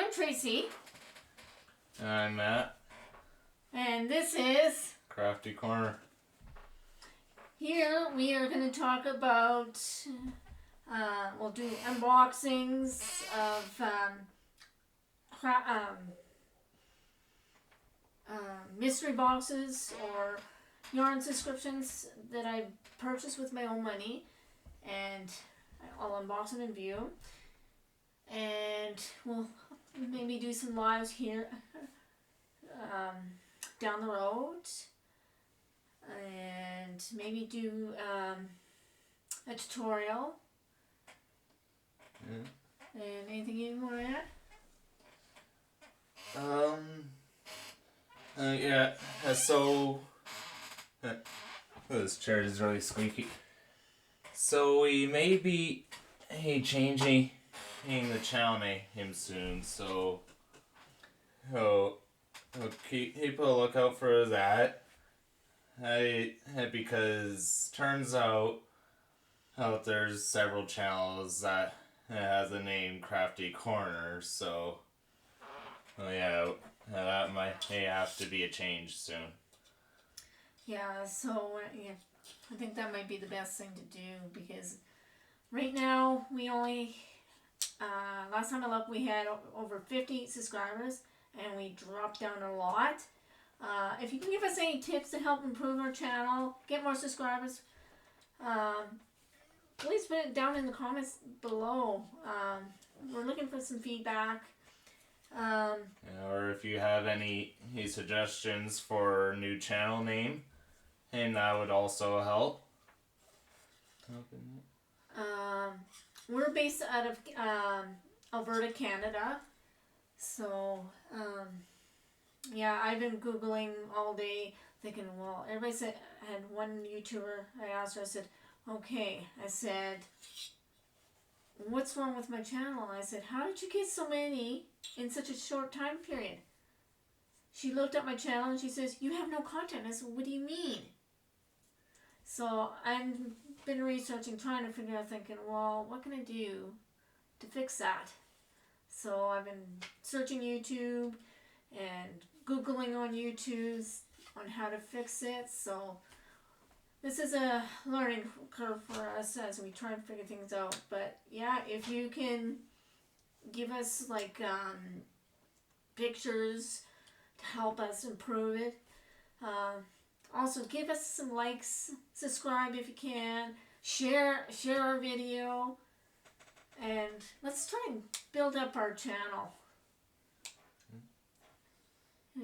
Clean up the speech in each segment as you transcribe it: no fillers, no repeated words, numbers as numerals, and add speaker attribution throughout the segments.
Speaker 1: I'm Tracy.
Speaker 2: And I'm Matt.
Speaker 1: And this is
Speaker 2: Crafty Corner.
Speaker 1: Here we are going to talk about, we'll do unboxings of mystery boxes or yarn subscriptions that I purchased with my own money, and I'll unbox them in view, and we'll maybe do some lives here down the road, and maybe do a tutorial.
Speaker 2: Yeah.
Speaker 1: And anything you want to add?
Speaker 2: Yeah, so this chair is really squeaky. So we may be changing the channel name soon, so keep a lookout for that. Because turns out there's several channels that has the name Crafty Corner, so yeah, that may have to be a change soon.
Speaker 1: Yeah, so yeah, I think that might be the best thing to do, because right now we only, last time I looked, we had over 50 subscribers, and we dropped down a lot. If you can give us any tips to help improve our channel, get more subscribers, please put it down in the comments below. We're looking for some feedback.
Speaker 2: Or if you have any suggestions for new channel name, and that would also help.
Speaker 1: We're based out of Alberta, Canada. So, yeah, I've been Googling all day thinking, well, everybody said, I had one YouTuber, I asked her, I said, okay, I said, what's wrong with my channel? I said, how did you get so many in such a short time period? She looked at my channel and she says, you have no content. I said, what do you mean? So I've been researching, trying to figure out, thinking, well, what can I do to fix that? So I've been searching YouTube and Googling on YouTube on how to fix it. So this is a learning curve for us as we try and figure things out. But yeah, if you can give us like pictures to help us improve it. Also, give us some likes, subscribe if you can, share our video, and let's try and build up our channel.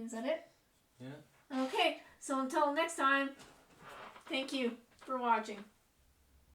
Speaker 1: Is that it?
Speaker 2: Yeah.
Speaker 1: Okay, so until next time, thank you for watching.